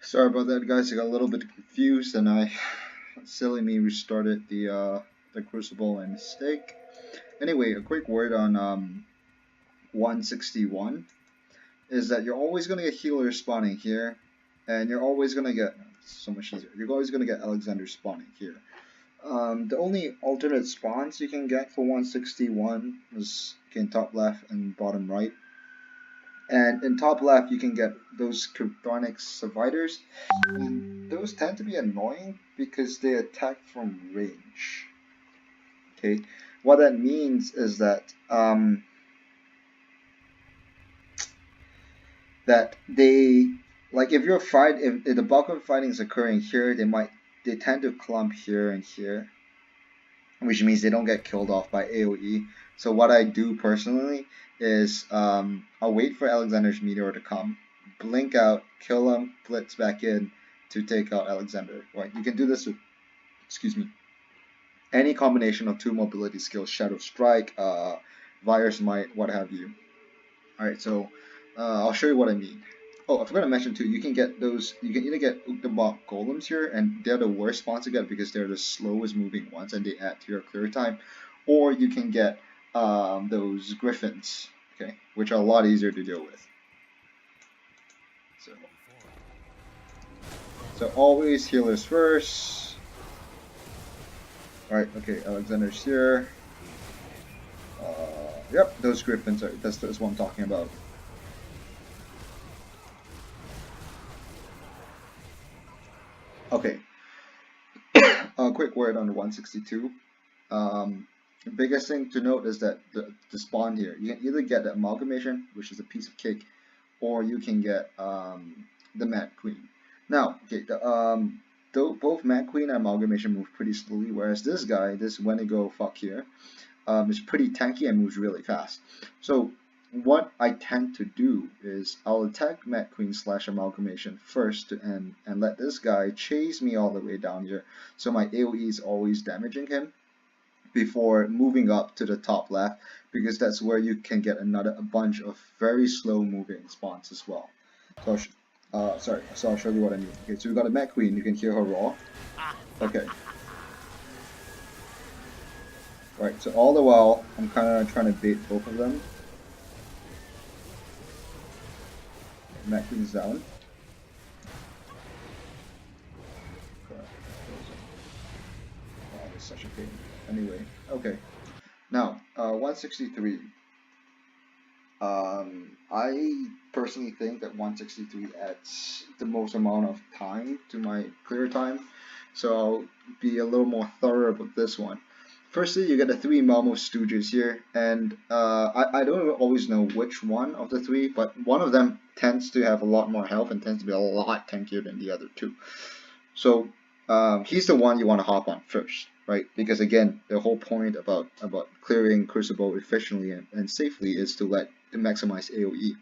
Sorry about that, guys. I got a little bit confused, and silly me, restarted the Crucible by mistake. Anyway, a quick word on 161 is that you're always gonna get healer spawning here, and you're always gonna get so much easier. You're always gonna get Alexander spawning here. The only alternate spawns you can get for 161 is top left and bottom right. And in top left, you can get those Cryptonic Survivors, and those tend to be annoying because they attack from range. Okay, what that means is that they, like, if the bulk of fighting is occurring here, they tend to clump here and here, which means they don't get killed off by AoE. So what I do personally is I'll wait for Alexander's meteor to come, blink out, kill him, blitz back in to take out Alexander. Right? You can do this with, any combination of two mobility skills: Shadow Strike, Virus Might, what have you. Alright, so I'll show you what I mean. Oh, I forgot to mention too, you can get those, you can either get Uktabok Golems here, and they're the worst spawns to get because they're the slowest moving ones and they add to your clear time, or you can get those Griffins, okay, which are a lot easier to deal with. So always healers first. Alright, okay, Alexander's here. Yep, those Griffins are, that's what I'm talking about. Okay, a quick word on the 162. The biggest thing to note is that the spawn here, you can either get the Amalgamation, which is a piece of cake, or you can get the Mad Queen. Now, okay, both Mad Queen and Amalgamation move pretty slowly, whereas this guy, this Wendigo fuck here, is pretty tanky and moves really fast. So what I tend to do is I'll attack Mad Queen / Amalgamation first and let this guy chase me all the way down here, so my AoE is always damaging him before moving up to the top left, because that's where you can get a bunch of very slow moving spawns as well. So I'll show you what I mean. Okay, so we got a Mad Queen, you can hear her roar. Okay. Right, so all the while, I'm kind of trying to bait both of them. Mad Queen's down. Oh, this is such a pain. Anyway, okay. Now, 163. I personally think that 163 adds the most amount of time to my clear time, so I'll be a little more thorough about this one. Firstly, you get the 3 Malmo Stooges here, and I don't always know which one of the 3, but one of them tends to have a lot more health and tends to be a lot tankier than the other 2. So he's the one you want to hop on first, right? Because again, the whole point about clearing Crucible efficiently and safely is to maximize AoE.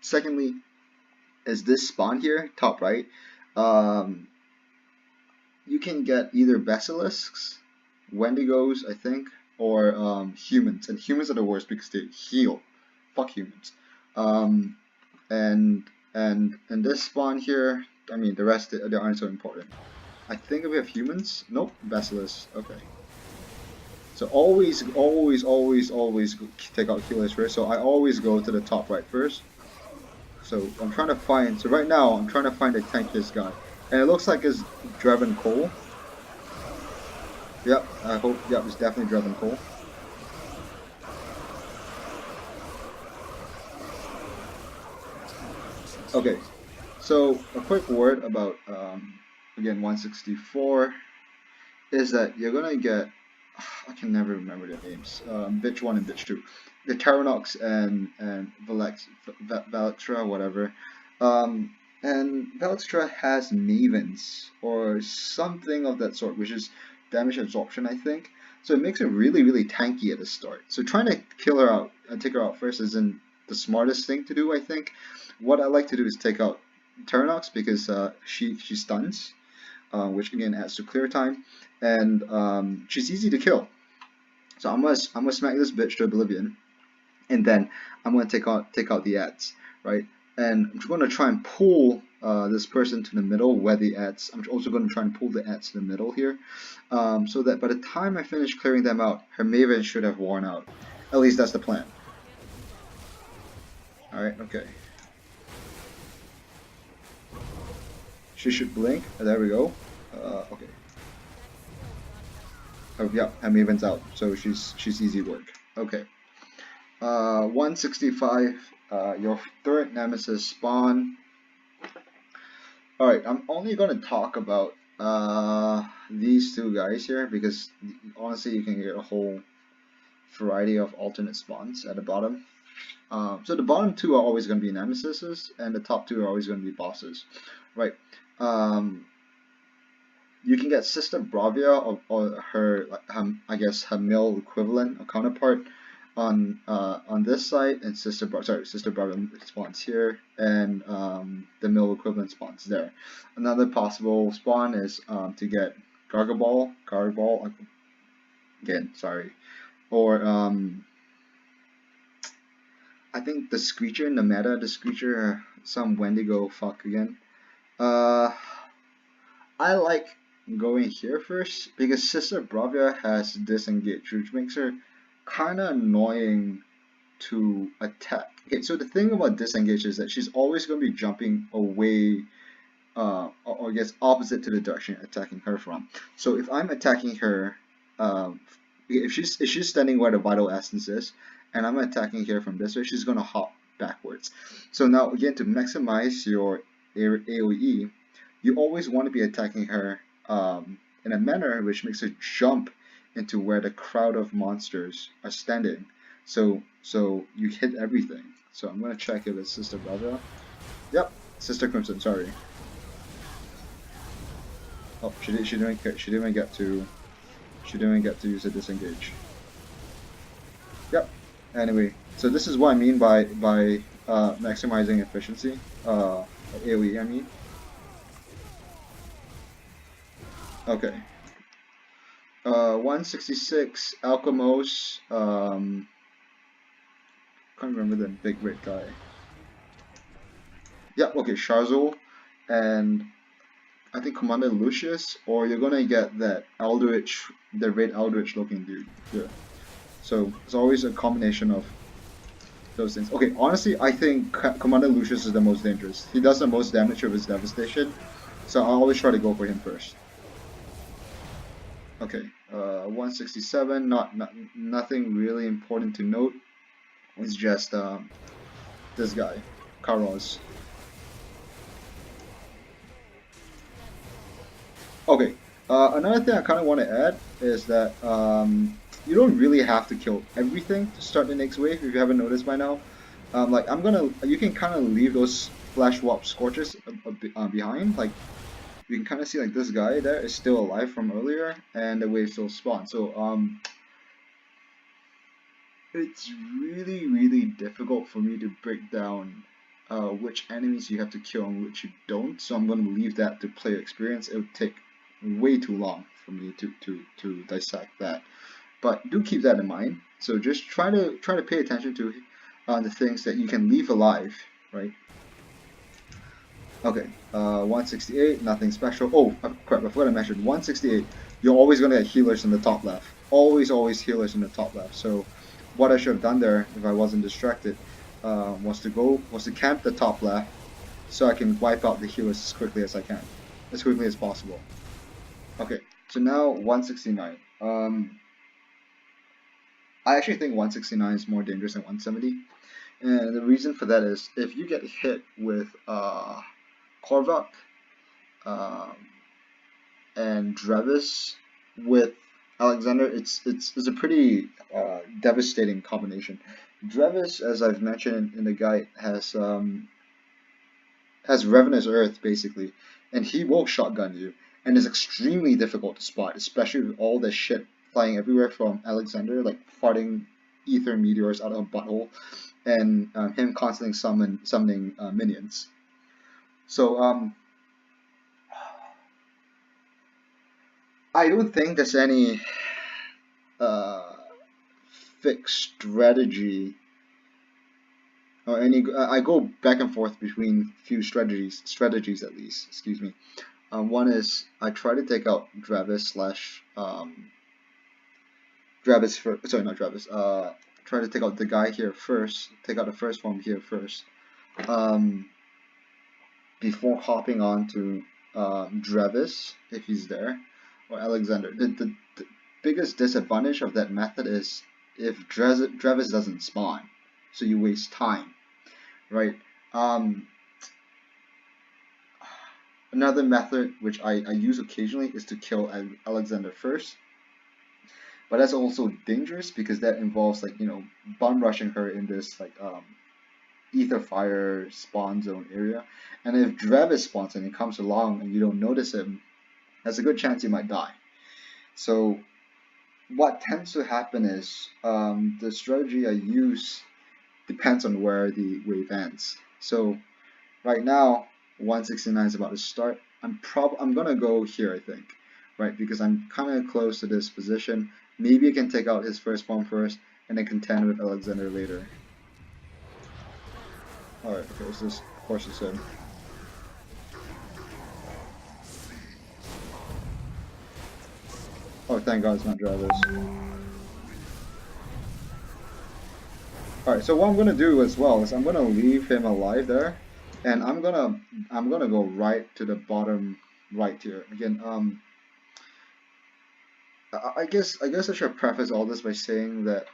Secondly, is this spawn here, top right. You can get either Basilisks, Wendigos, I think, or humans, and humans are the worst because they heal. Fuck humans. And this spawn here, I mean, the rest they aren't so important. I think we have humans. Nope, Basilisk. Okay. So always take out healers first. So I always go to the top right first. So I'm trying to find. So right now I'm trying to find the tankiest guy, and it looks like it's Drevin Cole. Yep, I hope. Yep, it's definitely Drevin Cole. Okay, so a quick word about again 164 is that you're gonna get, I can never remember their names, bitch 1 and bitch 2, the Terranox and Valextra, whatever. And Valextra has Mavens or something of that sort, which is damage absorption, I think. So it makes it really tanky at the start. So trying to kill her out and take her out first isn't the smartest thing to do, I think. What I like to do is take out Terranox because she stuns, which again adds to clear time, and she's easy to kill. So I'm gonna smack this bitch to oblivion, and then I'm gonna take out the ads, right? And I'm gonna try and pull this person to the middle where the ads. I'm also going to try and pull the ads to the middle here, so that by the time I finish clearing them out, her Maven should have worn out. At least that's the plan. Alright, okay. She should blink. There we go. Okay. Oh, yeah, her Maven's out, so she's easy work. Okay. 165. Your third nemesis spawn. Alright, I'm only gonna talk about these two guys here because honestly you can get a whole variety of alternate spawns at the bottom. So the bottom two are always going to be nemesises, and the top two are always going to be bosses, right? You can get Sister Bravia or her, I guess her male equivalent or counterpart on this side, and Sister Bravia spawns here, and the male equivalent spawns there. Another possible spawn is to get Gargaball again, sorry, or I think the Screecher in the meta, some Wendigo fuck again. I like going here first because Sister Bravia has disengage, which makes her kinda annoying to attack. Okay, so the thing about disengage is that she's always going to be jumping away, or I guess opposite to the direction you're attacking her from. So if I'm attacking her, if she's standing where the Vital Essence is, and I'm attacking here from this way, she's going to hop backwards. So now again, to maximize your AoE, you always want to be attacking her in a manner which makes her jump into where the crowd of monsters are standing. So you hit everything. So I'm going to check if it's Sister Bravia. Yep, Sister Crimson, sorry. Oh, she didn't even get to use a disengage. Yep. Anyway, so this is what I mean by maximizing efficiency. AoE, I mean. Okay. 166 Alchemos. Can't remember the big red guy. Yeah. Okay, Sharzul, and I think Commander Lucius, or you're gonna get that Eldritch, the red Eldritch looking dude. Yeah. So it's always a combination of those things. Okay, honestly, I think Commander Lucius is the most dangerous. He does the most damage with his devastation, so I always try to go for him first. Okay, 167. Nothing really important to note. It's just this guy, Karos. Okay, another thing I kind of want to add is that you don't really have to kill everything to start the next wave if you haven't noticed by now. Like you can kind of leave those Flash Warp Scorches behind. Like you can kind of see like this guy there is still alive from earlier, and the wave still spawns. So it's really difficult for me to break down which enemies you have to kill and which you don't. So I'm going to leave that to player experience. It would take way too long for me to dissect that. But do keep that in mind. So just try to pay attention to the things that you can leave alive, right? Okay, 168, nothing special. Oh, crap, I forgot to mention, 168, you're always going to get healers in the top left. Always healers in the top left. So what I should have done there, if I wasn't distracted, was to camp the top left, so I can wipe out the healers as quickly as I can, as quickly as possible. Okay, so now 169. I actually think 169 is more dangerous than 170, and the reason for that is if you get hit with Korvac and Drevis with Alexander, it's a pretty devastating combination. Drevis, as I've mentioned in the guide, has Ravenous Earth basically, and he will shotgun you, and it's extremely difficult to spot, especially with all the shit flying everywhere from Alexander, like farting ether meteors out of a butthole, and him constantly summoning minions. So I don't think there's any fixed strategy or I go back and forth between few strategies at least, excuse me. One is I try to take out Dravis slash Dravis for, sorry, not Dravis, try to take out the guy here first, take out the first form here first, before hopping on to Dravis if he's there, or Alexander. The biggest disadvantage of that method is if Dravis doesn't spawn, so you waste time, right? Another method which I use occasionally is to kill Alexander first, but that's also dangerous because that involves, like, you know, bum rushing her in this like ether fire spawn zone area, and if Dravis spawns and he comes along and you don't notice him, there's a good chance you might die. So what tends to happen is the strategy I use depends on where the wave ends. So right now 169 is about to start. I'm gonna go here, I think, right, because I'm kind of close to this position. Maybe I can take out his first bomb first and then contend with Alexander later. Alright, okay, so this, of course, it's him. Oh, thank God it's not Dravis. Alright, so what I'm gonna do as well is I'm gonna leave him alive there, and I'm gonna go right to the bottom right here. Again, I guess I should preface all this by saying that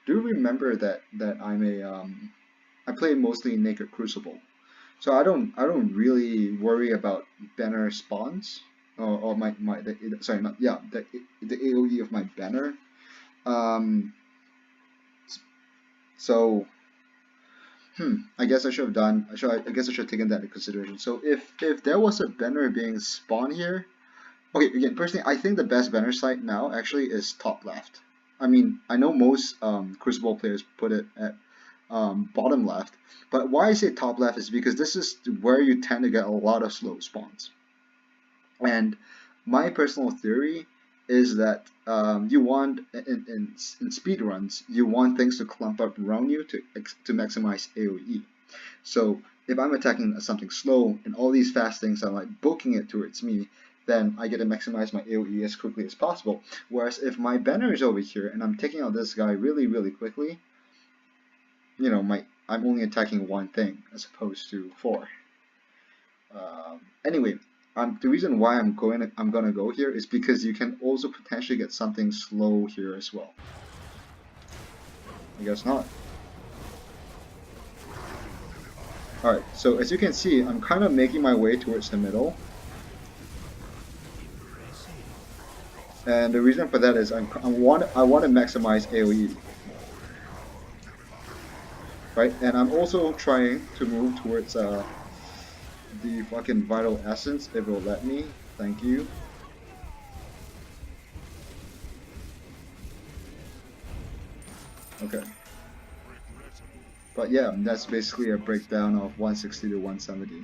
do remember that I play mostly Naked Crucible, so I don't really worry about banner spawns or sorry, not, yeah, the AOE of my banner. So I guess I should have done. I guess I should have taken that into consideration. So if there was a banner being spawned here, okay. Again, personally, I think the best banner site now actually is top left. I mean, I know most Crucible players put it at bottom left, but why I say top left is because this is where you tend to get a lot of slow spawns. And my personal theory is that you want in speed runs, you want things to clump up around you to maximize AOE. So if I'm attacking something slow and all these fast things are like booking it towards me, then I get to maximize my AOE as quickly as possible. Whereas if my banner is over here and I'm taking out this guy really quickly, you know, I'm only attacking one thing as opposed to four. Anyway, the reason why I'm gonna go here is because you can also potentially get something slow here as well. I guess not. Alright, so as you can see, I'm kind of making my way towards the middle. And the reason for that is I want to maximize AoE. Right, and I'm also trying to move towards the fucking Vital Essence if it'll let me. Thank you. Okay. But yeah, that's basically a breakdown of 160 to 170.